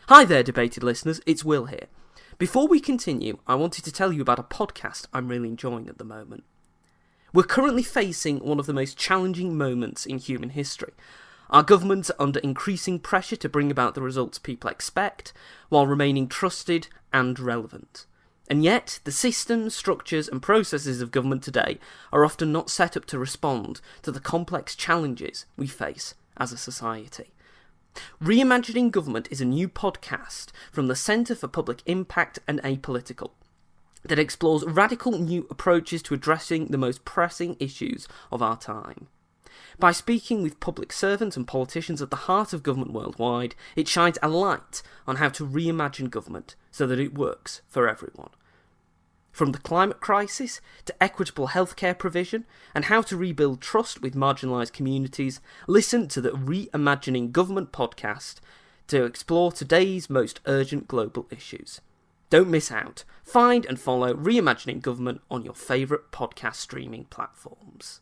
Hi there, debated listeners, it's Will here. Before we continue, I wanted to tell you about a podcast I'm really enjoying at the moment. We're currently facing one of the most challenging moments in human history. Our governments are under increasing pressure to bring about the results people expect, while remaining trusted and relevant. And yet, the systems, structures and processes of government today are often not set up to respond to the complex challenges we face as a society. Reimagining Government is a new podcast from the Centre for Public Impact and Apolitical that explores radical new approaches to addressing the most pressing issues of our time. By speaking with public servants and politicians at the heart of government worldwide, it shines a light on how to reimagine government so that it works for everyone. From the climate crisis to equitable healthcare provision and how to rebuild trust with marginalised communities, listen to the Reimagining Government podcast to explore today's most urgent global issues. Don't miss out. Find and follow Reimagining Government on your favourite podcast streaming platforms.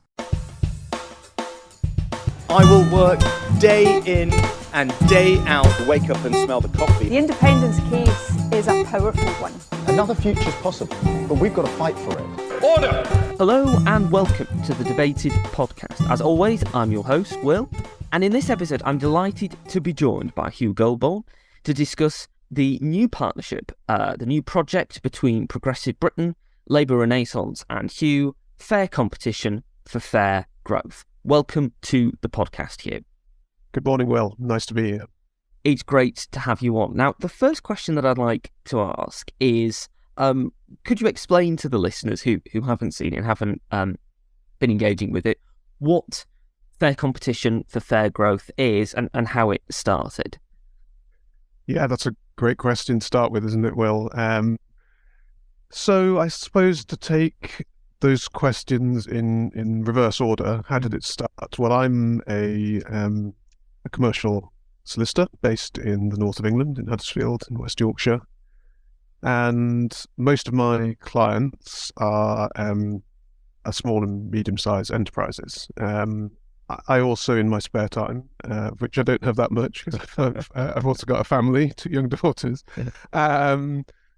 I will work day in and day out to wake up and smell the coffee. The independence case is a powerful one. Another future is possible, but we've got to fight for it. Order! Hello and welcome to the Debated podcast. As always, I'm your host, Will, and in this episode I'm delighted to be joined by Hugh Goulbourne to discuss the new partnership, the new project between Progressive Britain, Labour Renaissance and Hugh, Fair Competition for Fair Growth. Welcome to the podcast, Hugh. Good morning, Will. Nice to be here. It's great to have you on. Now, the first question that I'd like to ask is, could you explain to the listeners who haven't seen it and haven't been engaging with it, what Fair Competition for Fair Growth is and how it started? Yeah, that's a great question to start with, isn't it, Will? So I suppose to take those questions in reverse order, how did it start? Well, I'm a commercial solicitor based in the north of England, in Huddersfield, in West Yorkshire. And most of my clients are small and medium-sized enterprises. I also, in my spare time, which I don't have that much because I've also got a family, 2 young daughters,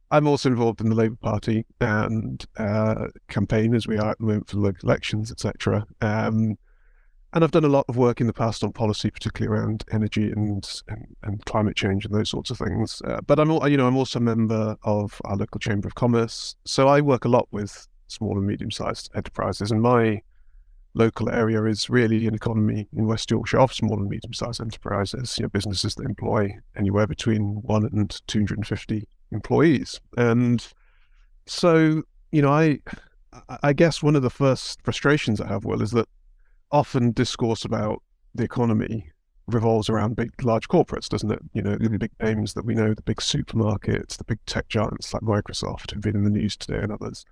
I'm also involved in the Labour Party and campaign as we are at the moment for the local elections, etc. And I've done a lot of work in the past on policy, particularly around energy and climate change and those sorts of things. But I'm also a member of our local Chamber of Commerce, so I work a lot with small and medium-sized enterprises. And my local area is really an economy in West Yorkshire of small and medium-sized enterprises. Businesses that employ anywhere between 1 and 250 employees. And so, I guess one of the first frustrations I have, Will, is that often discourse about the economy revolves around large corporates, doesn't it? The big names that we know, the big supermarkets, the big tech giants like Microsoft who've been in the news today and others.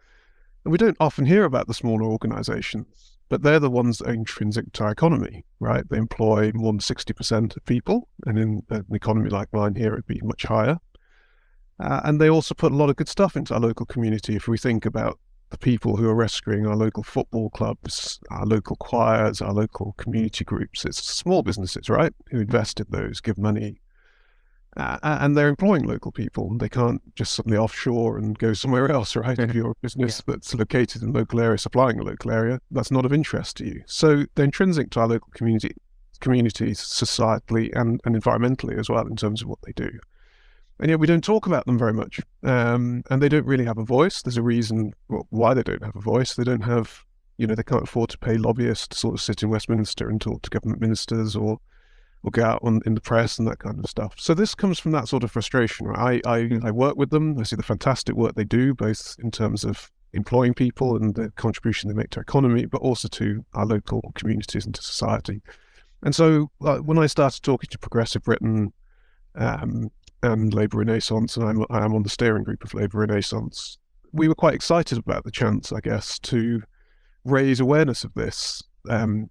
And we don't often hear about the smaller organisations, but they're the ones that are intrinsic to our economy, right? They employ more than 60% of people, and in an economy like mine here, it'd be much higher. And they also put a lot of good stuff into our local community. If we think about the people who are rescuing our local football clubs, our local choirs, our local community groups, it's small businesses, right, who invested those, give money, and they're employing local people. They can't just suddenly offshore and go somewhere else, right? If you're a business that's located in a local area, supplying a local area, that's not of interest to you. So they're intrinsic to our local communities societally and environmentally as well in terms of what they do. And yet we don't talk about them very much, and they don't really have a voice. There's a reason why they don't have a voice. They don't have, they can't afford to pay lobbyists to sort of sit in Westminster and talk to government ministers or go out in the press and that kind of stuff. So this comes from that sort of frustration. Right? I work with them. I see the fantastic work they do, both in terms of employing people and the contribution they make to our economy, but also to our local communities and to society. And so when I started talking to Progressive Britain, and Labour Renaissance, and I'm on the steering group of Labour Renaissance, we were quite excited about the chance, I guess, to raise awareness of this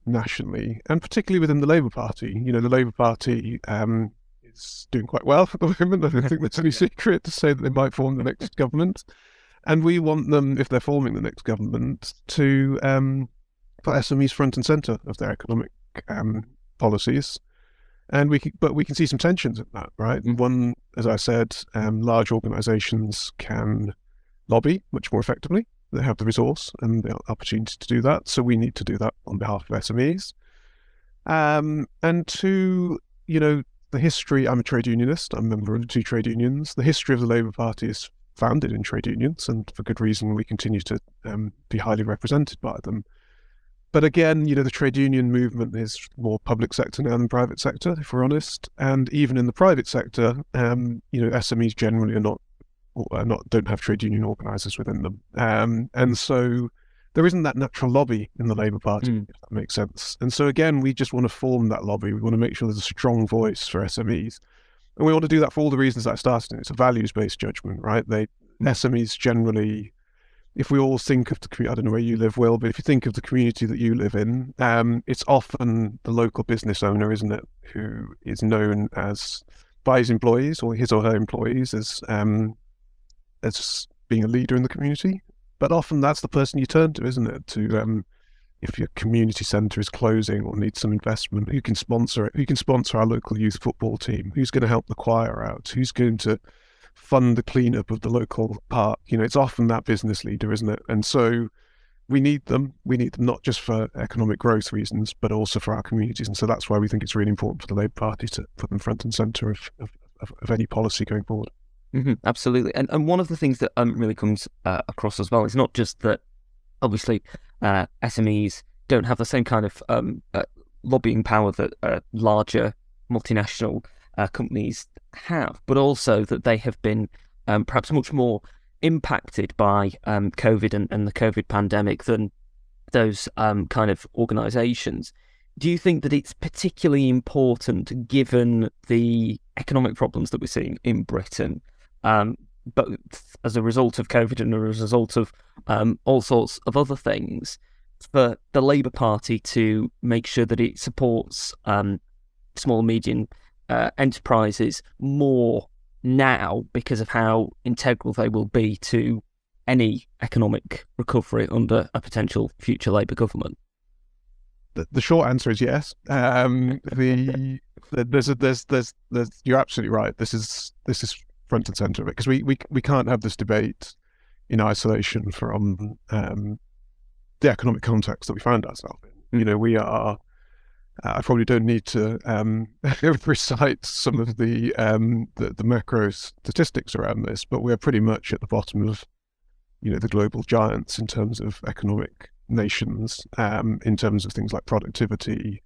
nationally, and particularly within the Labour Party. The Labour Party is doing quite well at the moment. I don't think that's any secret to say that they might form the next government. And we want them, if they're forming the next government, to put SMEs front and centre of their economic policies. And but we can see some tensions in that, right? And one, as I said, large organisations can lobby much more effectively. They have the resource and the opportunity to do that. So we need to do that on behalf of SMEs. And two, the history, I'm a trade unionist, I'm a member of 2 trade unions. The history of the Labour Party is founded in trade unions, and for good reason we continue to be highly represented by them. But again, the trade union movement is more public sector now than private sector, if we're honest. And even in the private sector, SMEs generally don't have trade union organisers within them. And so there isn't that natural lobby in the Labour Party, if that makes sense. And so again, we just want to form that lobby. We want to make sure there's a strong voice for SMEs. And we want to do that for all the reasons that I started in. It's a values-based judgment, right? SMEs generally, if we all think of the community, I don't know where you live, Will, but if you think of the community that you live in, it's often the local business owner, isn't it, who is known by his employees or his or her employees as being a leader in the community. But often that's the person you turn to, isn't it, to if your community centre is closing or needs some investment, who can sponsor it? Who can sponsor our local youth football team? Who's going to help the choir out? Who's going to fund the cleanup of the local park? It's often that business leader, isn't it? And so we need them. We need them not just for economic growth reasons, but also for our communities. And so that's why we think it's really important for the Labour Party to put them front and centre of any policy going forward. Absolutely. And one of the things that really comes across as well is not just that, obviously, SMEs don't have the same kind of lobbying power that larger multinational companies have, but also that they have been perhaps much more impacted by COVID and the COVID pandemic than those kind of organisations. Do you think that it's particularly important, given the economic problems that we're seeing in Britain, but as a result of COVID and as a result of all sorts of other things, for the Labour Party to make sure that it supports small and medium enterprises more now because of how integral they will be to any economic recovery under a potential future Labour government? The short answer is yes. You're absolutely right. This is front and centre of it, because we can't have this debate in isolation from the economic context that we find ourselves in. We are. I probably don't need to recite some of the macro statistics around this, but we're pretty much at the bottom of the global giants in terms of economic nations, in terms of things like productivity.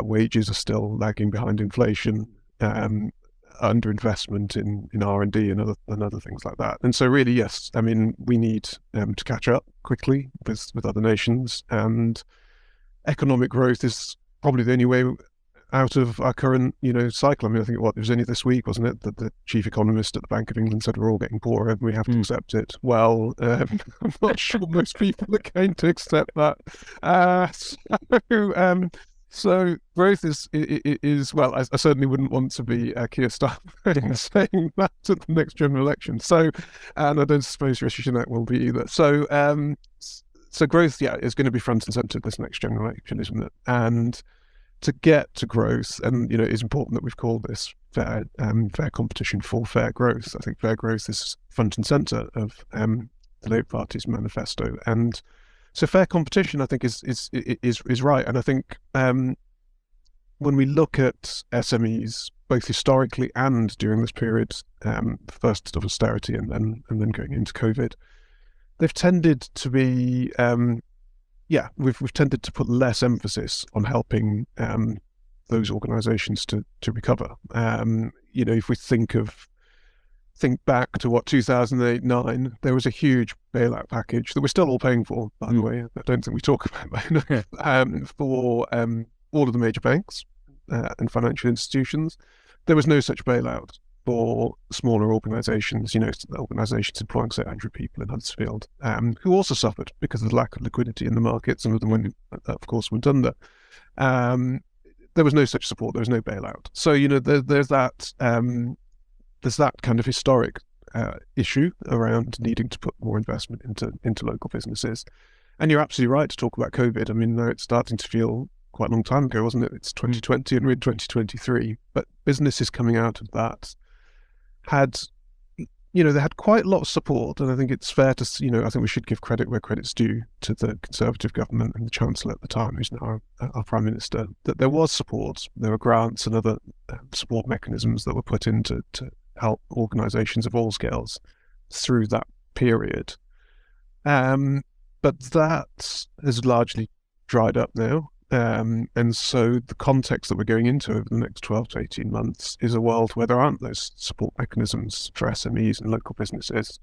Wages are still lagging behind inflation, underinvestment in R&D and other things like that. And so really, yes, I mean, we need to catch up quickly with other nations, and economic growth is probably the only way out of our current cycle. I mean, I think it was only this week, wasn't it, that the chief economist at the Bank of England said we're all getting poorer and we have to accept it. Well, I'm not sure most people are going to accept that. So growth is well, I certainly wouldn't want to be Keir Starmer saying that at the next general election. So, and I don't suppose Rishi Sunak will be either. So growth, is going to be front and centre of this next general election, isn't it? And to get to growth, and it's important that we've called this fair competition for fair growth. I think fair growth is front and centre of the Labour Party's manifesto, and so fair competition, I think, is right. And I think when we look at SMEs, both historically and during this period, first of austerity and then going into COVID, they've tended to be, we've tended to put less emphasis on helping those organisations to recover. If we think back to 2008-9, there was a huge bailout package that we're still all paying for, by the way. I don't think we talk about that for all of the major banks and financial institutions. There was no such bailout for smaller organisations, organisations employing, say, 100 people in Huddersfield, who also suffered because of the lack of liquidity in the market. Some of them, of course, went under. There was no such support. There was no bailout. So, there's that kind of historic issue around needing to put more investment into local businesses. And you're absolutely right to talk about COVID. I mean, now it's starting to feel quite a long time ago, wasn't it? It's 2020 and we're in 2023. But businesses coming out of that had, they had quite a lot of support. And I think it's fair to, I think we should give credit where credit's due to the Conservative government and the Chancellor at the time, who's now our Prime Minister, that there was support. There were grants and other support mechanisms that were put in to help organisations of all scales through that period. But that has largely dried up now. And so the context that we're going into over the next 12 to 18 months is a world where there aren't those support mechanisms for SMEs and local businesses.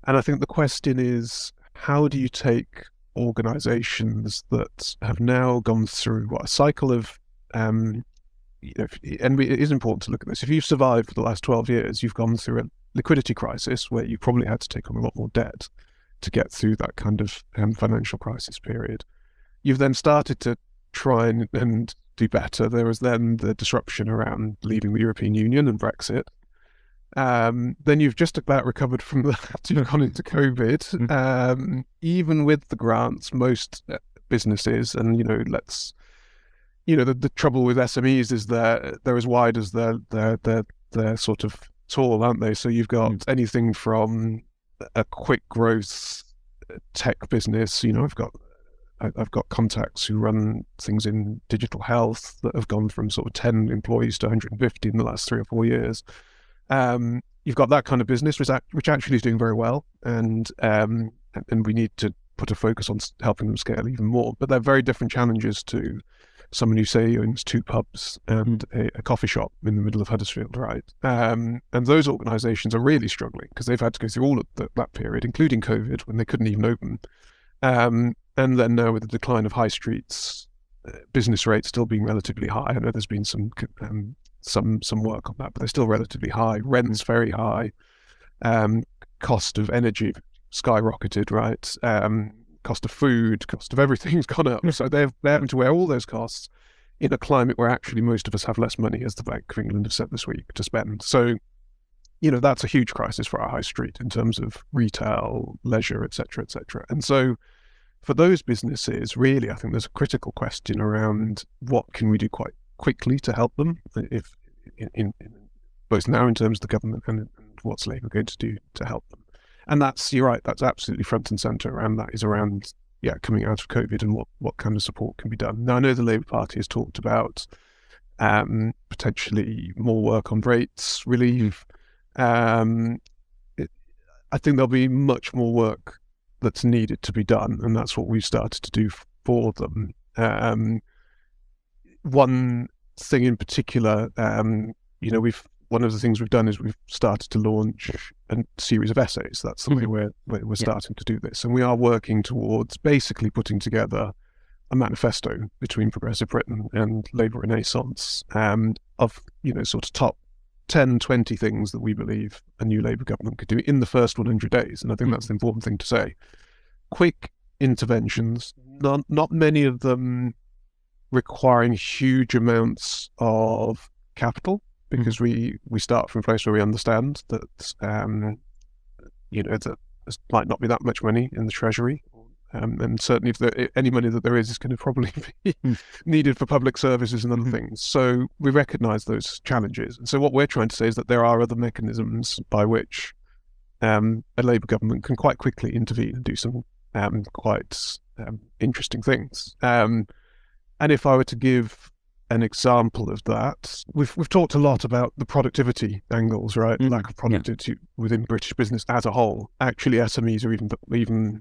And I think the question is, how do you take organisations that have now gone through a cycle of, and it is important to look at this. If you've survived for the last 12 years, you've gone through a liquidity crisis where you probably had to take on a lot more debt to get through that kind of financial crisis period. You've then started to try and do better. There was then the disruption around leaving the European Union and Brexit. Then you've just about recovered from that. You've gone into COVID. Even with the grants, most businesses, and the trouble with SMEs is they're as wide as they're sort of tall, aren't they? So you've got anything from a quick growth tech business. I've got contacts who run things in digital health that have gone from sort of 10 employees to 150 in the last 3 or 4 years. You've got that kind of business, which actually is doing very well, and we need to put a focus on helping them scale even more. But they're very different challenges to someone who, say, owns 2 pubs and a coffee shop in the middle of Huddersfield, right? And those organisations are really struggling because they've had to go through all of that period, including COVID, when they couldn't even open. And then now with the decline of high streets, business rates still being relatively high. I know there's been some work on that, but they're still relatively high. Rent's very high. Cost of energy skyrocketed, right? Cost of food, cost of everything's gone up. So they're having to wear all those costs in a climate where actually most of us have less money, as the Bank of England have said this week, to spend. So, that's a huge crisis for our high street in terms of retail, leisure, et cetera, et cetera. And so for those businesses, really, I think there's a critical question around what can we do quite quickly to help them, if in both now in terms of the government and what's Labour going to do to help them. And you're right, that's absolutely front and centre around that, is around, coming out of COVID and what kind of support can be done. Now, I know the Labour Party has talked about potentially more work on rates relief. I think there'll be much more work that's needed to be done, and that's what we've started to do for them. One thing in particular, one of the things we've done is we've started to launch a series of essays. That's the way we're starting to do this, and we are working towards basically putting together a manifesto between Progressive Britain and Labour Renaissance, of sort of top 10, 20 things that we believe a new Labour government could do in the first 100 days. And I think that's the important thing to say. Quick interventions, not many of them requiring huge amounts of capital, because we start from a place where we understand that, that there might not be that much money in the Treasury. And certainly if any money that there is going to probably be needed for public services and other things. So we recognise those challenges. And so what we're trying to say is that there are other mechanisms by which a Labour government can quite quickly intervene and do some quite interesting things. And if I were to give an example of that, we've talked a lot about the productivity angles, right? Lack of productivity within British business as a whole. Actually, SMEs are even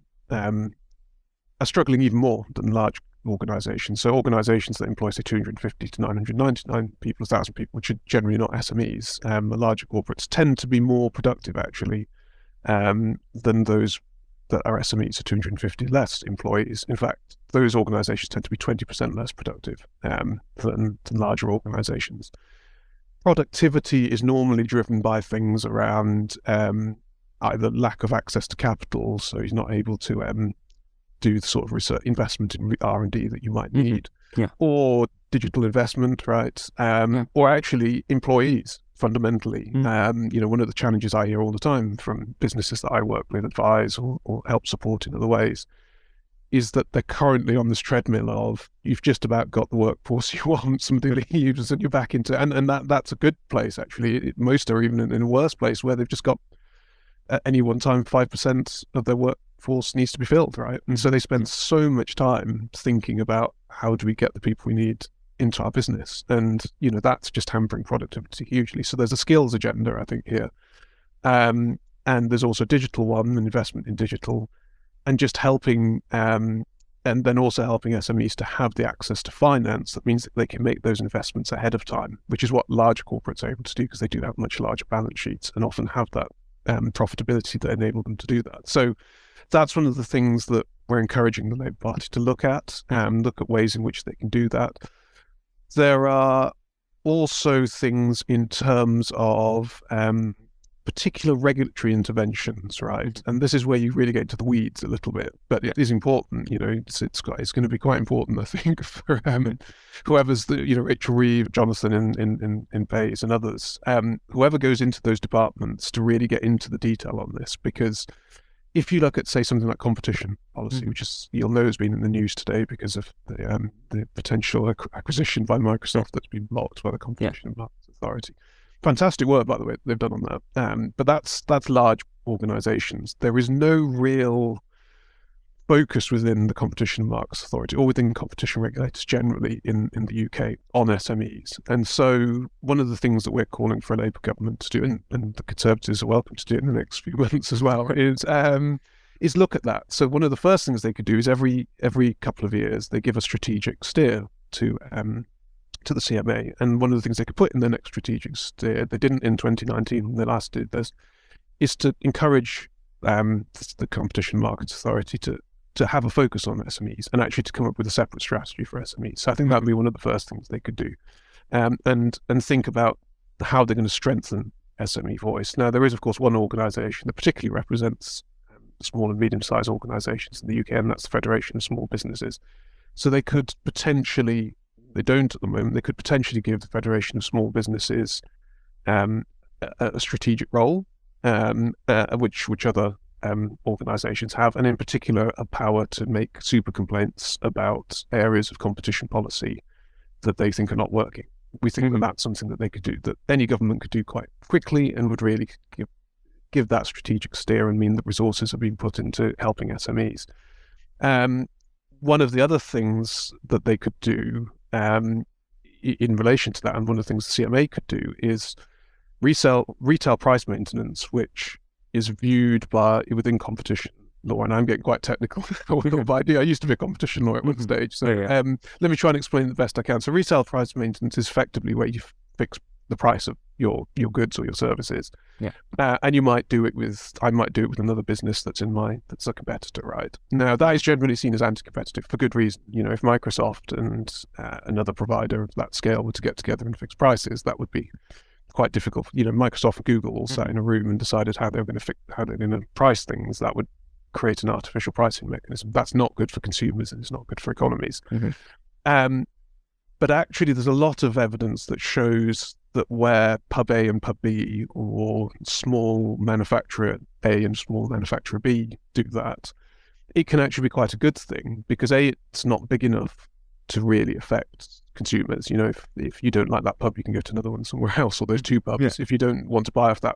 are struggling even more than large organisations. So organisations that employ, say, 250 to 999 people, 1,000 people, which are generally not SMEs, the larger corporates tend to be more productive, actually, than those that are SMEs, so 250 less employees. In fact, those organisations tend to be 20% less productive than larger organisations. Productivity is normally driven by things around either lack of access to capital, so he's not able to do the sort of research investment in R&D that you might need, or digital investment, right? Or actually employees, fundamentally. One of the challenges I hear all the time from businesses that I work with, advise or help support in other ways, is that they're currently on this treadmill of you've just about got the workforce you want, some of the users, and you're back into, and that's a good place actually. Most are even in a worse place where they've just got at any one time 5% of their workforce needs to be filled, right? And so they spend so much time thinking about how do we get the people we need into our business, and that's just hampering productivity hugely. So there's a skills agenda, I think, here, and there's also a digital one, an investment in digital, and just helping, and then also helping SMEs to have the access to finance. That means that they can make those investments ahead of time, which is what larger corporates are able to do because they do have much larger balance sheets and often have that profitability that enable them to do that. So that's one of the things that we're encouraging the Labour Party to look at ways in which they can do that. There are also things in terms of particular regulatory interventions, right? And this is where you really get into the weeds a little bit, but it is important. It's going to be quite important, I think, for whoever's Rachel Reeve, Jonathan in Bayes, and others, whoever goes into those departments to really get into the detail on this, because if you look at, say, something like competition policy, which is, you'll know, has been in the news today because of the potential acquisition by Microsoft that's been blocked by the Competition and Markets Authority. Fantastic work, by the way, they've done on that. But that's large organisations. There is no real focus within the Competition and Markets Authority or within competition regulators generally in the UK on SMEs. And so one of the things that we're calling for a Labour government to do, and the Conservatives are welcome to do in the next few months as well, is look at that. So one of the first things they could do is every couple of years they give a strategic steer to the CMA, and one of the things they could put in their next strategic steer, they didn't in 2019 when they last did this, is to encourage the Competition and Markets Authority to have a focus on SMEs and actually to come up with a separate strategy for SMEs. So I think that would be one of the first things they could do, and think about how they're going to strengthen SME voice. Now, there is, of course, one organisation that particularly represents small and medium-sized organisations in the UK, and that's the Federation of Small Businesses. So they could potentially, they don't at the moment, they could potentially give the Federation of Small Businesses a strategic role, which other organisations have, and in particular a power to make super complaints about areas of competition policy that they think are not working. We think that that's something that they could do, that any government could do quite quickly, and would really give that strategic steer and mean that resources are being put into helping SMEs. One of the other things that they could do in relation to that, and one of the things the CMA could do, is retail price maintenance, which is viewed within competition law, and I'm getting quite technical. I used to be a competition lawyer at one stage, so let me try and explain it the best I can. So retail price maintenance is effectively where you fix the price of your goods or your services, and I might do it with another business that's a competitor, right? Now that is generally seen as anti-competitive for good reason. If Microsoft and another provider of that scale were to get together and fix prices, that would be quite difficult. Microsoft and Google all sat in a room and decided how they're going to price things. That would create an artificial pricing mechanism. That's not good for consumers, and it's not good for economies. But actually, there's a lot of evidence that shows that where Pub A and Pub B, or small manufacturer A and small manufacturer B, do that, it can actually be quite a good thing, because A, it's not big enough to really affect consumers. If you don't like that pub, you can go to another one somewhere else, or those two pubs. If you don't want to buy off that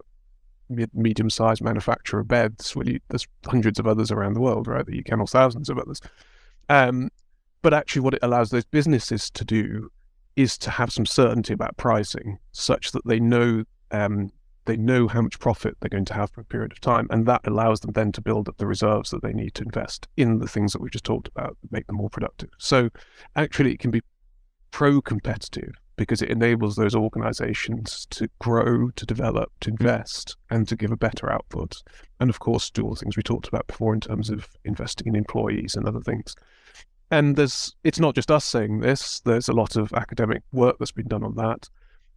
medium-sized manufacturer of beds, there's hundreds of others around the world, right, that you can, or thousands of others. But actually what it allows those businesses to do is to have some certainty about pricing, such that they know how much profit they're going to have for a period of time, and that allows them then to build up the reserves that they need to invest in the things that we just talked about, that make them more productive. So actually it can be pro-competitive, because it enables those organisations to grow, to develop, to invest, and to give a better output. And of course, do all the things we talked about before in terms of investing in employees and other things. And it's not just us saying this, there's a lot of academic work that's been done on that.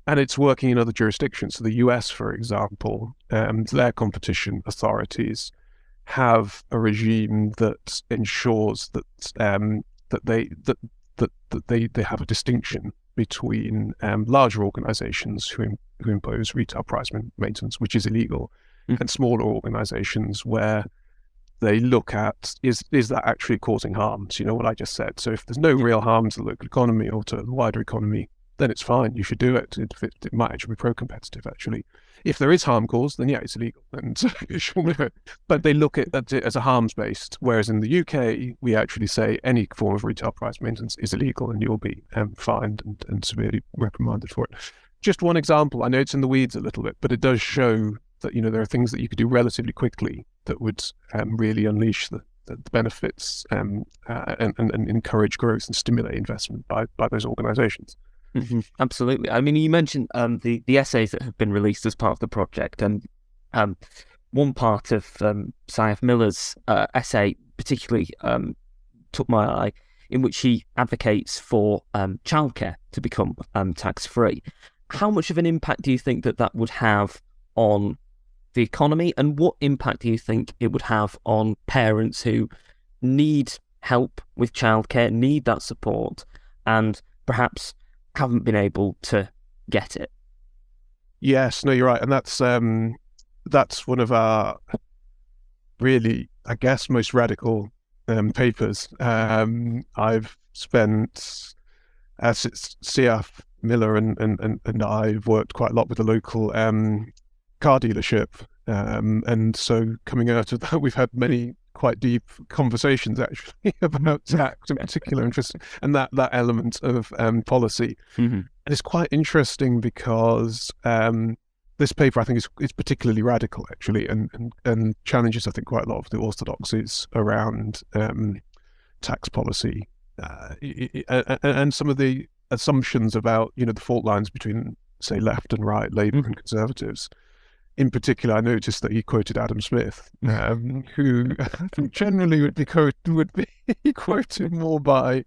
And it's working in other jurisdictions. So the US, for example, their competition authorities have a regime that ensures that they have a distinction between larger organisations who impose retail price maintenance, which is illegal, and smaller organisations where they look at is that actually causing harms? You know what I just said. So if there's no real harm to the local economy or to the wider economy, then it's fine. You should do it. It might actually be pro-competitive, actually. If there is harm caused, then yeah, it's illegal. And but they look at it as a harms-based, whereas in the UK, we actually say any form of retail price maintenance is illegal and you'll be fined and severely reprimanded for it. Just one example. I know it's in the weeds a little bit, but it does show that, you know, there are things that you could do relatively quickly that would really unleash the benefits and encourage growth and stimulate investment by those organisations. Mm-hmm. Absolutely. I mean, you mentioned the essays that have been released as part of the project, and one part of Saif Miller's essay particularly took my eye, in which he advocates for childcare to become tax-free. How much of an impact do you think that would have on the economy, and what impact do you think it would have on parents who need help with childcare, need that support, and perhaps haven't been able to get it? Yes, no, you're right, and that's one of our really, I guess, most radical papers. I've spent, as Saif Miller and I've worked quite a lot with the local car dealership, and so coming out of that, we've had many quite deep conversations actually about tax in particular interest and that element of policy. Mm-hmm. And it's quite interesting because this paper I think is particularly radical actually, and challenges I think quite a lot of the orthodoxies around tax policy and some of the assumptions about, you know, the fault lines between, say, left and right, Labour and Conservatives. In particular, I noticed that he quoted Adam Smith, who generally would be quoted more by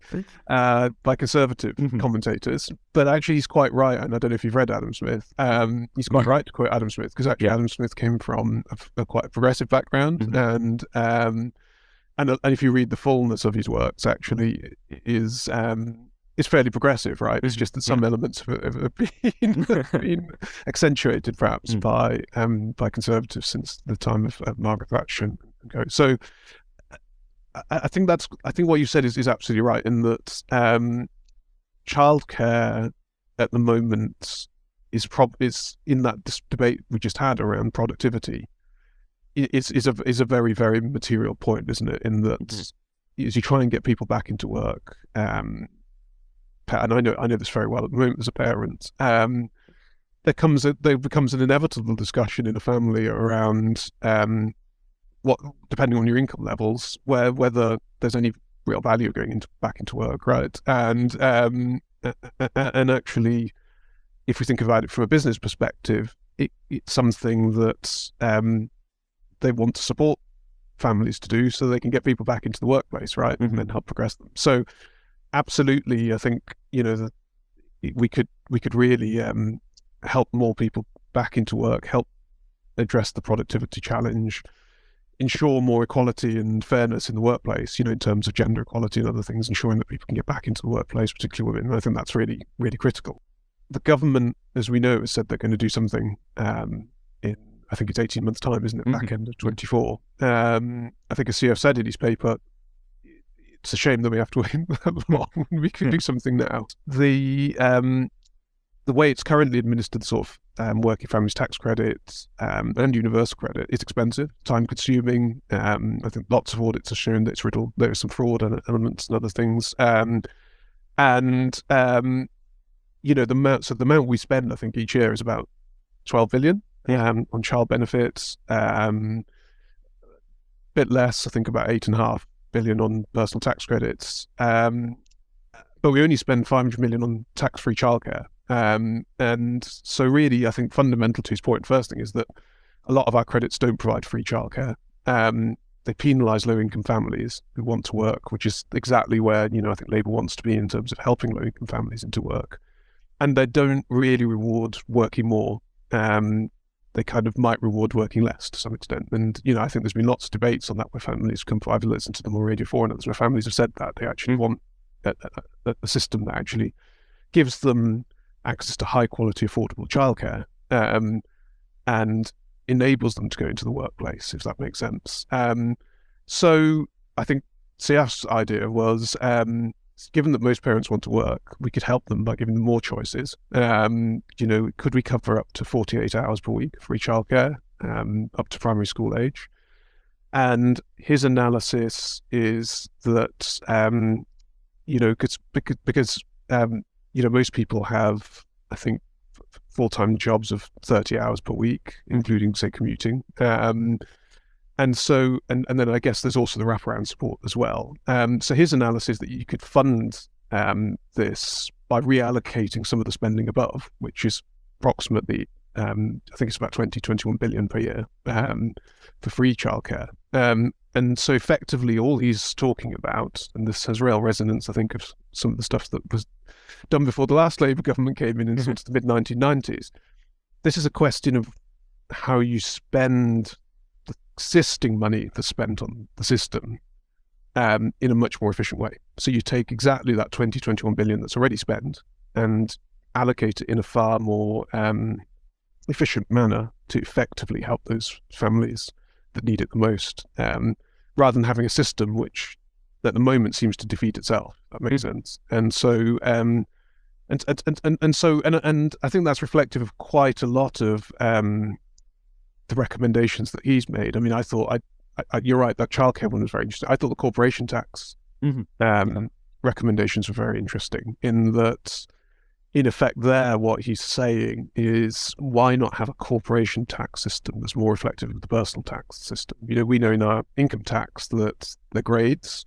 Conservative commentators. But actually, he's quite right, and I don't know if you've read Adam Smith. He's quite right to quote Adam Smith, because actually Adam Smith came from a quite progressive background, and if you read the fullness of his works, actually is fairly progressive, right? It's just that some elements have been accentuated, perhaps, by Conservatives since the time of Margaret Thatcher and co. So, I think what you said is absolutely right, in that childcare at the moment is in that debate we just had around productivity. Is a very, very material point, isn't it? In that, as you try and get people back into work. And I know this very well at the moment as a parent. There becomes an inevitable discussion in a family around what, depending on your income levels, whether there's any real value going back into work, right? And actually, if we think about it from a business perspective, it's something that they want to support families to do, so they can get people back into the workplace, right, and then help progress them. So. Absolutely, I think, you know, that we could really help more people back into work, help address the productivity challenge, ensure more equality and fairness in the workplace, you know, in terms of gender equality and other things, ensuring that people can get back into the workplace, particularly women. And I think that's really, really critical. The government, as we know, has said they're going to do something in, I think it's 18 months' time, isn't it, back end of 24. I think as CF said in his paper, it's a shame that we have to wait that long when we can do something now. The way it's currently administered, sort of working families tax credit and universal credit, is expensive, time consuming. I think lots of audits have shown that it's riddled. There is some fraud elements and other things. You know, the amount we spend, I think, each year is about 12 billion on child benefits. Bit less, I think, about 8.5 billion on personal tax credits, but we only spend 500 million on tax-free childcare. And so really, I think fundamental to his point, first thing is that a lot of our credits don't provide free childcare. They penalise low-income families who want to work, which is exactly where, you know, I think Labour wants to be in terms of helping low-income families into work. And they don't really reward working more. They kind of might reward working less to some extent. And, you know, I think there's been lots of debates on that where families come, I've listened to them on Radio 4 and others, where families have said that they actually want a system that actually gives them access to high quality, affordable childcare and enables them to go into the workplace, if that makes sense. So I think CF's idea was, given that most parents want to work, we could help them by giving them more choices. Could we cover up to 48 hours per week free childcare, up to primary school age? And his analysis is that, because most people have, I think, full-time jobs of 30 hours per week, including, say, commuting. And then I guess there's also the wraparound support as well. So his analysis that you could fund this by reallocating some of the spending above, which is approximately, I think it's about 21 billion per year for free childcare. And so effectively all he's talking about, and this has real resonance, I think, of some of the stuff that was done before the last Labour government came in sort of the mid-1990s. This is a question of how you spend the existing money that's spent on the system in a much more efficient way. So you take exactly that 21 billion that's already spent and allocate it in a far more efficient manner to effectively help those families that need it the most, rather than having a system which at the moment seems to defeat itself. That makes sense. And so and I think that's reflective of quite a lot of the recommendations that he's made. I mean, I thought you're right, that childcare one was very interesting. I thought the corporation tax recommendations were very interesting, in that, in effect, there, what he's saying is, why not have a corporation tax system that's more reflective of the personal tax system? We know in our income tax that the grades,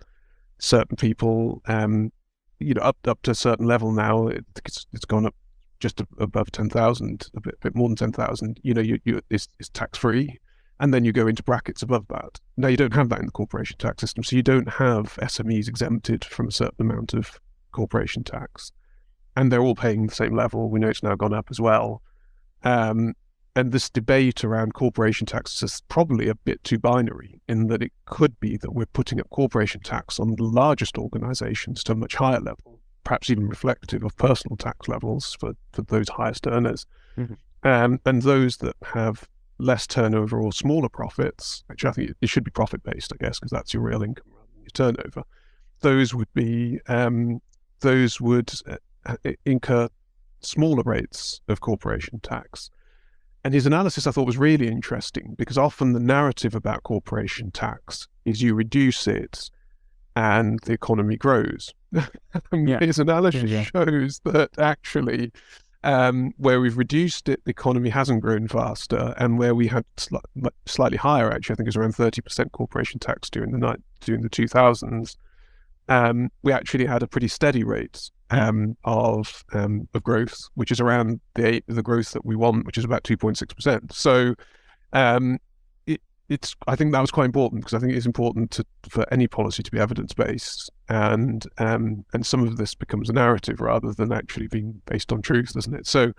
certain people, up to a certain level now, it's gone up just above 10,000, a bit more than 10,000. It's tax free, and then you go into brackets above that. Now you don't have that in the corporation tax system, so you don't have SMEs exempted from a certain amount of corporation tax. And they're all paying the same level. We know it's now gone up as well. And this debate around corporation tax is probably a bit too binary, in that it could be that we're putting up corporation tax on the largest organisations to a much higher level, perhaps even reflective of personal tax levels for those highest earners. And those that have less turnover or smaller profits, which I think it should be profit-based, I guess, because that's your real income rather than your turnover, those would incur smaller rates of corporation tax. And his analysis, I thought, was really interesting, because often the narrative about corporation tax is you reduce it and the economy grows. His analysis shows that actually, where we've reduced it, the economy hasn't grown faster, and where we had slightly higher, actually, I think it was around 30% corporation tax during the 2000s, we actually had a pretty steady rate of growth, which is around the growth that we want, which is about 2.6%. So I think that was quite important, because I think it's important for any policy to be evidence-based, and some of this becomes a narrative rather than actually being based on truth, doesn't it? So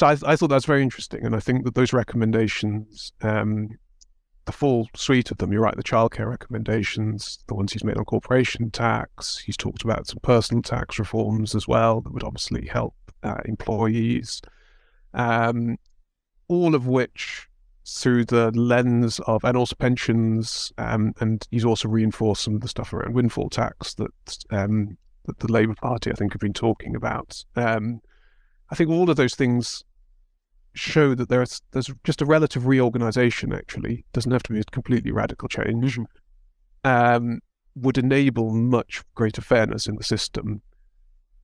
I thought that's very interesting, and I think that those recommendations, the full suite of them, you're right, the childcare recommendations, the ones he's made on corporation tax, he's talked about some personal tax reforms as well that would obviously help employees, all of which through the lens of, and also pensions, and he's also reinforced some of the stuff around windfall tax that the Labour Party, I think, have been talking about. I think all of those things show that there's just a relative reorganisation, actually, doesn't have to be a completely radical change, would enable much greater fairness in the system,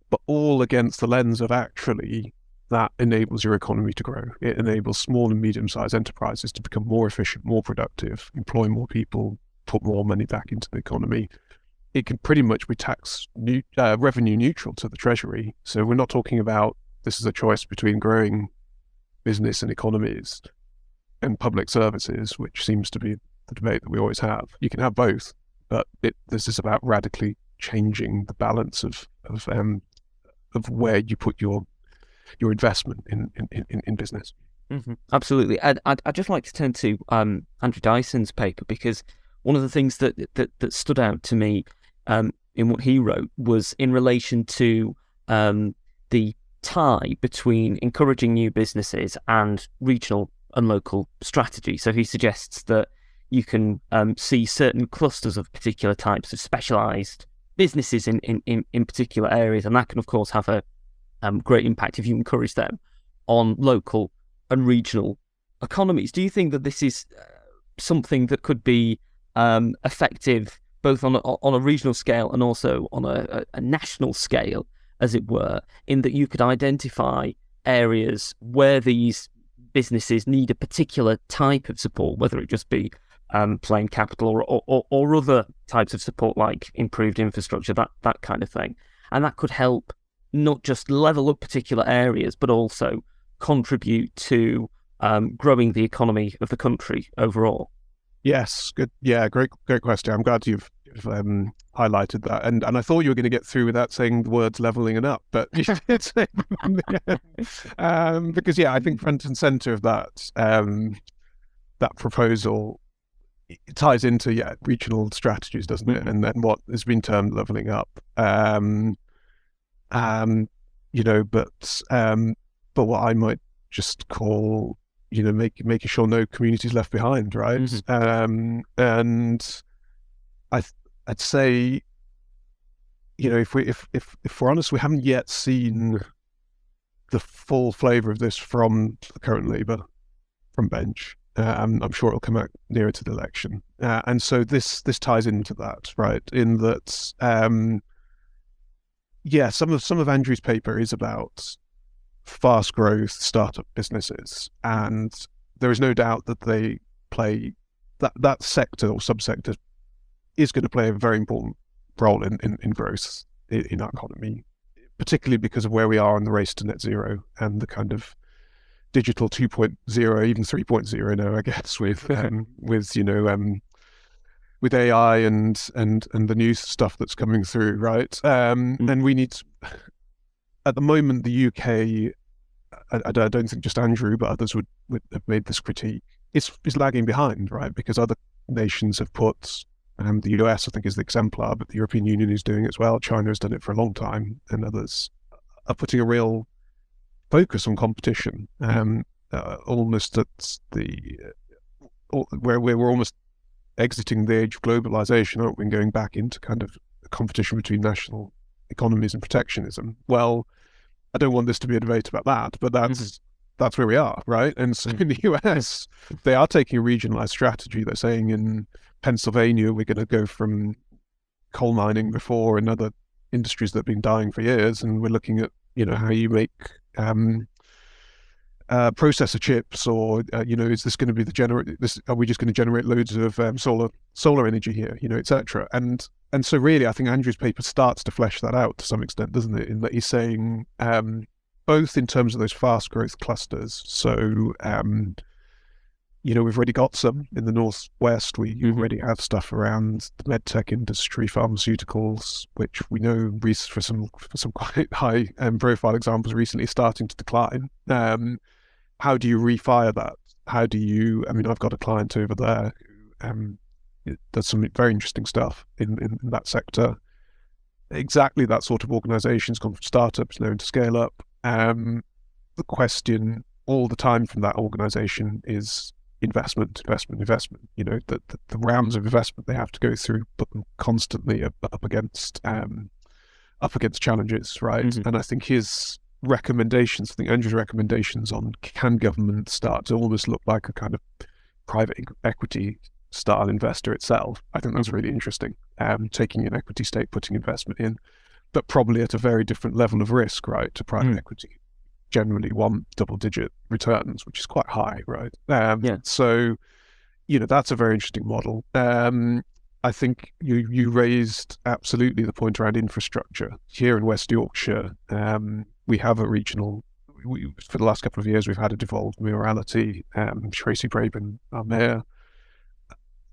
but all against the lens of actually that enables your economy to grow. It enables small and medium-sized enterprises to become more efficient, more productive, employ more people, put more money back into the economy. It can pretty much be revenue neutral to the Treasury. So we're not talking about this is a choice between growing business and economies and public services, which seems to be the debate that we always have. You can have both, but this is about radically changing the balance of where you put your investment in business. Absolutely. And I'd just like to turn to Andrew Dyson's paper, because one of the things that stood out to me in what he wrote was in relation to the tie between encouraging new businesses and regional and local strategy. So he suggests that you can see certain clusters of particular types of specialised businesses in particular areas, and that can, of course, have a great impact if you encourage them on local and regional economies. Do you think that this is something that could be effective both on a regional scale and also on a national scale, as it were, in that you could identify areas where these businesses need a particular type of support, whether it just be plain capital or other types of support like improved infrastructure, that kind of thing, and that could help not just level up particular areas but also contribute to growing the economy of the country overall? Yes, good. Yeah, great question. I'm glad you've highlighted that, and I thought you were going to get through without saying the words leveling it up, but you did say because I think front and center of that proposal, it ties into regional strategies, doesn't it? And then what has been termed leveling up. But what I might just call, making sure no communities left behind, right? Mm-hmm. And I'd say, if we're honest, we haven't yet seen the full flavour of this from the current Labour, from bench. I'm sure it'll come out nearer to the election, and so this ties into that, right? In that, some of Andrew's paper is about fast growth startup businesses, and there is no doubt that they play that sector or subsector is going to play a very important role in growth in our economy, particularly because of where we are in the race to net zero and the kind of digital 2.0, even 3.0 now, I guess, with AI and the new stuff that's coming through, right? And we need, at the moment, the UK, I don't think just Andrew, but others would have made this critique, is lagging behind, right? Because other nations have put, the US, I think, is the exemplar, but the European Union is doing it as well. China has done it for a long time, and others are putting a real focus on competition, almost at where we're almost exiting the age of globalization, aren't we, and going back into kind of a competition between national economies and protectionism. Well, I don't want this to be a debate about that, but that's where we are, right? And so in the US, they are taking a regionalized strategy. They're saying in Pennsylvania, we're going to go from coal mining before and other industries that have been dying for years, and we're looking at, how you make processor chips, or is this going to be are we just going to generate loads of solar energy here, etc. And so really, I think Andrew's paper starts to flesh that out to some extent, doesn't it? In that he's saying both in terms of those fast growth clusters. So we've already got some in the Northwest. We already have stuff around the medtech industry, pharmaceuticals, which we know for some quite high profile examples recently starting to decline. How do you refire that? How do you? I mean, I've got a client over there who does some very interesting stuff in that sector. Exactly that sort of organisation's gone from startups now into scale up. The question all the time from that organisation is investment. The rounds of investment they have to go through put them constantly up against challenges, right? And I think Andrew's recommendations on can government start to almost look like a kind of private equity style investor itself. I think that's really interesting. Taking an equity stake, putting investment in, but probably at a very different level of risk, right? To private equity. Generally want double-digit returns, which is quite high, right? So, that's a very interesting model. I think you raised absolutely the point around infrastructure. Here in West Yorkshire, we have a regional. For the last couple of years, we've had a devolved mayoralty. Tracy Braben, our mayor.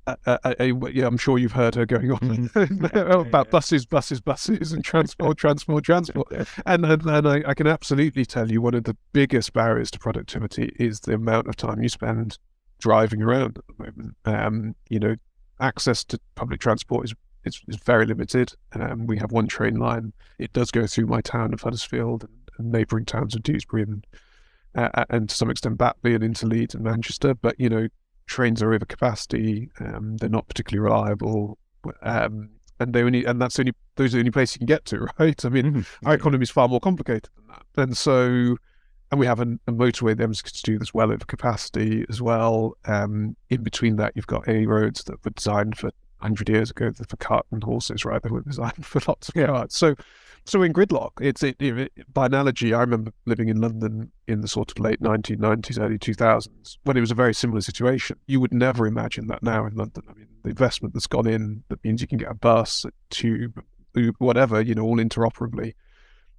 I'm sure you've heard her going on about buses and transport. And I can absolutely tell you one of the biggest barriers to productivity is the amount of time you spend driving around at the moment. Access to public transport is very limited. We have one train line. It does go through my town of Huddersfield and neighbouring towns of Dewsbury and to some extent Batley and into Leeds and Manchester. But, trains are over capacity, they're not particularly reliable, and those are the only place you can get to, right? I mean, our economy is far more complicated than that, and we have a motorway that to do this well over capacity as well. In between that, you've got A roads that were designed for 100 years ago for cart and horses, right? They were designed for lots of carts. So in gridlock, by analogy, I remember living in London in the sort of late 1990s, early 2000s, when it was a very similar situation. You would never imagine that now in London. I mean, the investment that's gone in, that means you can get a bus, a tube, Uber, whatever, all interoperably,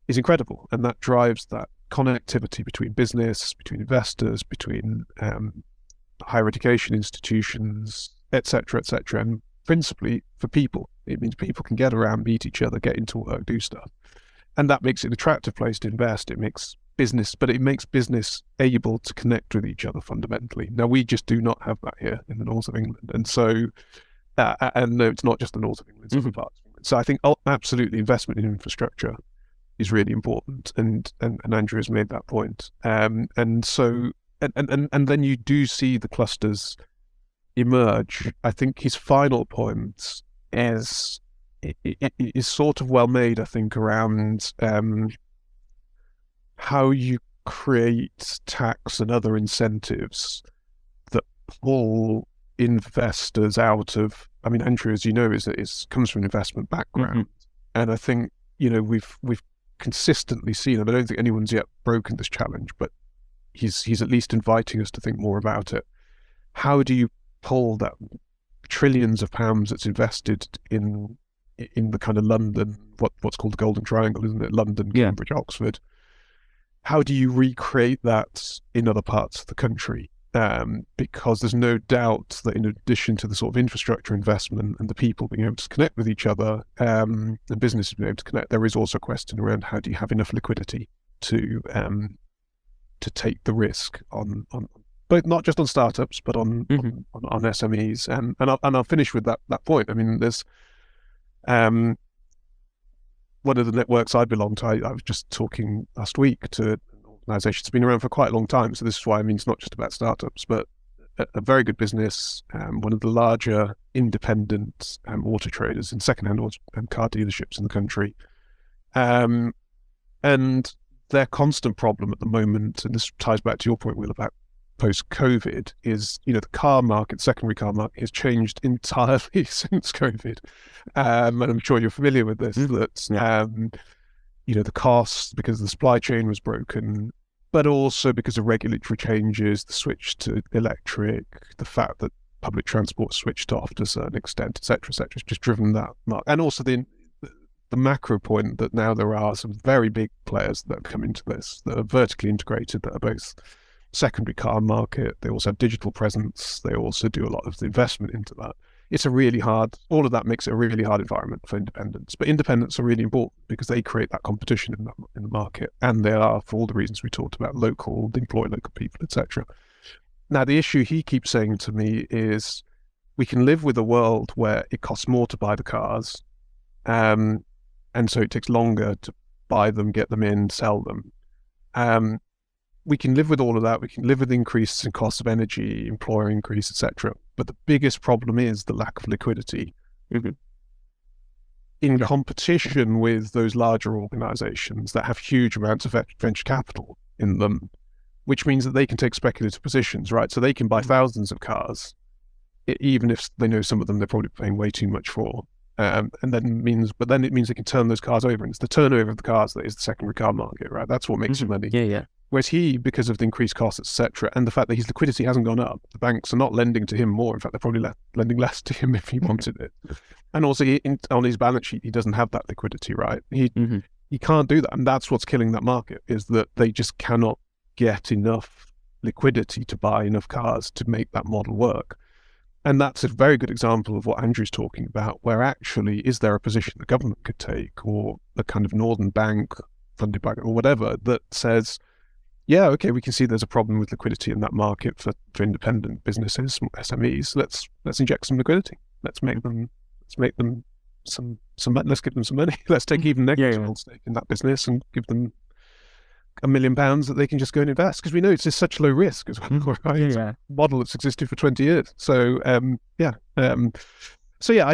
is incredible. And that drives that connectivity between business, between investors, between higher education institutions, etc., and principally for people. It means people can get around, meet each other, get into work, do stuff. And that makes it an attractive place to invest. It makes business able to connect with each other fundamentally. Now, we just do not have that here in the north of England. And so, and no, it's not just the north of England, it's other parts of England. So I think absolutely investment in infrastructure is really important. And Andrew has made that point. And then you do see the clusters emerge. I think his final point is sort of well made, I think, around how you create tax and other incentives that pull investors out of. I mean, Andrew, as you know, comes from an investment background, and I think we've consistently seen, and I don't think anyone's yet broken this challenge, but he's at least inviting us to think more about it. How do you pull that trillions of pounds that's invested in the kind of London, what's called the Golden Triangle, isn't it? London, Cambridge, Oxford. How do you recreate that in other parts of the country? Because there's no doubt that in addition to the sort of infrastructure investment and the people being able to connect with each other, and businesses being able to connect, there is also a question around how do you have enough liquidity to take the risk on but not just on startups, but on SMEs. And I'll finish with that point. I mean, there's one of the networks I belong to. I was just talking last week to an organisation that's been around for quite a long time. So this is why I mean it's not just about startups, but a very good business, one of the larger independent auto traders and second-hand auto car dealerships in the country. And their constant problem at the moment, and this ties back to your point, Will, about post-COVID, is the car market, secondary car market, has changed entirely since COVID, and I'm sure you're familiar with this. That the costs, because the supply chain was broken, but also because of regulatory changes, the switch to electric, the fact that public transport switched off to a certain extent, etc., has just driven that market, and also the macro point that now there are some very big players that have come into this that are vertically integrated, that are both secondary car market, they also have digital presence, they also do a lot of the investment into that. It's all of that makes it a really hard environment for independents, but independents are really important because they create that competition in the market, and they are, for all the reasons we talked about, local, they employ local people, etc. Now, the issue he keeps saying to me is we can live with a world where it costs more to buy the cars, and so it takes longer to buy them, get them in, sell them. We can live with all of that. We can live with increases in cost of energy, employer increase, etc. But the biggest problem is the lack of liquidity. In competition with those larger organizations that have huge amounts of venture capital in them, which means that they can take speculative positions, right? So they can buy thousands of cars, even if they know some of them they're probably paying way too much for. And then it means they can turn those cars over, and it's the turnover of the cars that is the secondary car market, right? That's what makes you money. Whereas he, because of the increased costs, etc., and the fact that his liquidity hasn't gone up, the banks are not lending to him more. In fact, they're probably lending less to him if he wanted it. And also, on his balance sheet, he doesn't have that liquidity, right? He can't do that, and that's what's killing that market, is that they just cannot get enough liquidity to buy enough cars to make that model work. And that's a very good example of what Andrew's talking about, where actually, is there a position the government could take, or a kind of Northern Bank, funded by, or whatever, that says, yeah, okay, we can see there's a problem with liquidity in that market for independent businesses, SMEs. Let's inject some liquidity. Let's give them some money. Let's take even negligible stake in that business and give them £1 million that they can just go and invest, because we know it's just such low risk as well, right? It's a model that's existed for 20 years. So, I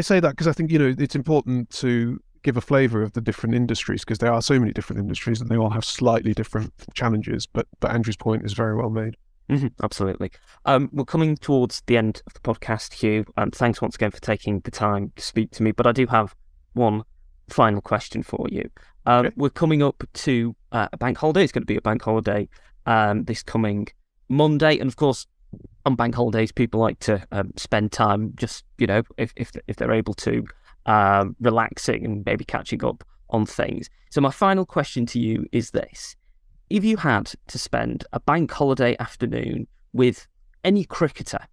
say that because I think, it's important to give a flavour of the different industries, because there are so many different industries and they all have slightly different challenges. But Andrew's point is very well made. Absolutely. We're coming towards the end of the podcast, Hugh. Thanks once again for taking the time to speak to me. But I do have one final question for you. Okay. We're coming up to a bank holiday. It's going to be a bank holiday this coming Monday. And of course, on bank holidays, people like to spend time just, if they're able to, relaxing and maybe catching up on things. So my final question to you is this. If you had to spend a bank holiday afternoon with any cricketer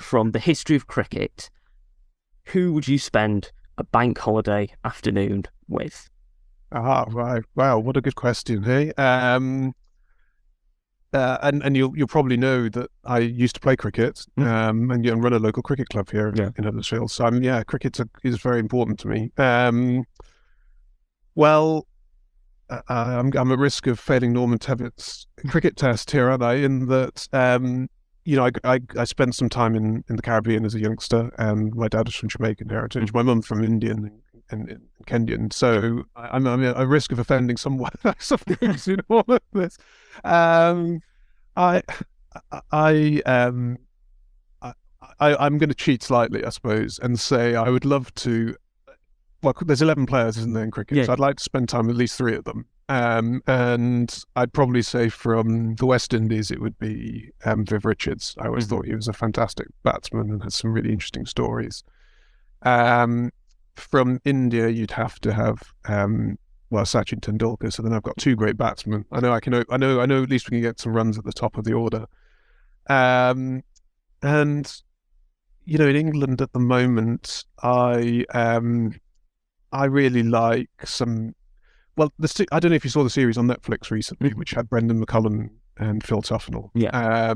from the history of cricket, who would you spend a bank holiday afternoon with? Right. Wow, what a good question, hey? And you'll probably know that I used to play cricket and run a local cricket club here in Huddersfield. So cricket is very important to me. I'm at risk of failing Norman Tebbett's cricket test here, aren't I? In that, I spent some time in the Caribbean as a youngster, and my dad was from Jamaican heritage, my mum from Indian and Kenyan. So I'm at risk of offending someone in all of this. I'm going to cheat slightly, I suppose, and say I would love to. Well, there's 11 players, isn't there, in cricket? Yeah. So I'd like to spend time with at least 3 of them. And I'd probably say from the West Indies, it would be Viv Richards. I always thought he was a fantastic batsman and had some really interesting stories. From India, you'd have to have Sachin Tendulkar. So then I've got 2 great batsmen. I know at least we can get some runs at the top of the order. And in England at the moment, I really like some. Well, I don't know if you saw the series on Netflix recently, which had Brendan McCullum and Phil Tufnell. Yeah.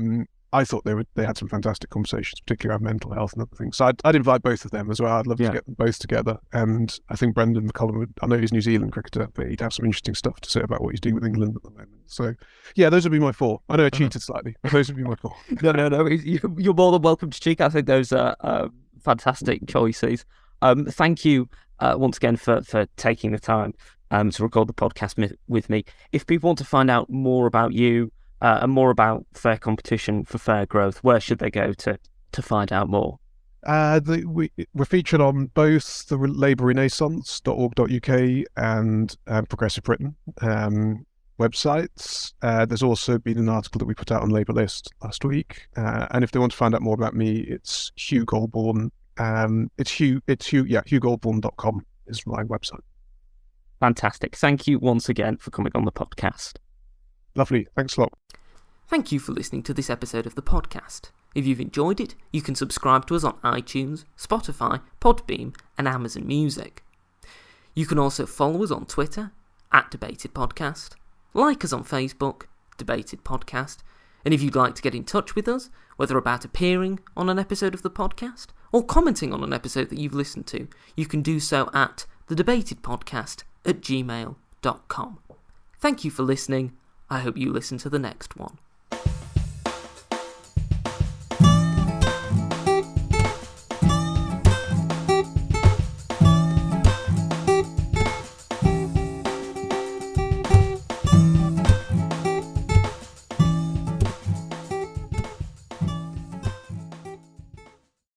I thought they had some fantastic conversations, particularly around mental health and other things. So I'd invite both of them as well. I'd love to get them both together. And I think Brendan McCullum I know he's a New Zealand cricketer, but he'd have some interesting stuff to say about what he's doing with England at the moment. So, those would be my 4. I know I cheated slightly, but those would be my 4. No. You're more than welcome to cheek. I think those are fantastic choices. Thank you once again for taking the time to record the podcast with me. If people want to find out more about you and more about Fair Competition for Fair Growth, where should they go to find out more? We're featured on both the labourrenaissance.org.uk and Progressive Britain websites. There's also been an article that we put out on Labour List last week. And if they want to find out more about me, it's Hugh Goulbourne. HughGoulbourne.com is my website. Fantastic. Thank you once again for coming on the podcast. Lovely. Thanks a lot. Thank you for listening to this episode of the podcast. If you've enjoyed it, you can subscribe to us on iTunes, Spotify, Podbeam, and Amazon Music. You can also follow us on Twitter, @DebatedPodcast, like us on Facebook, Debated Podcast, and if you'd like to get in touch with us, whether about appearing on an episode of the podcast or commenting on an episode that you've listened to, you can do so at thedebatedpodcast@gmail.com. Thank you for listening. I hope you listen to the next one.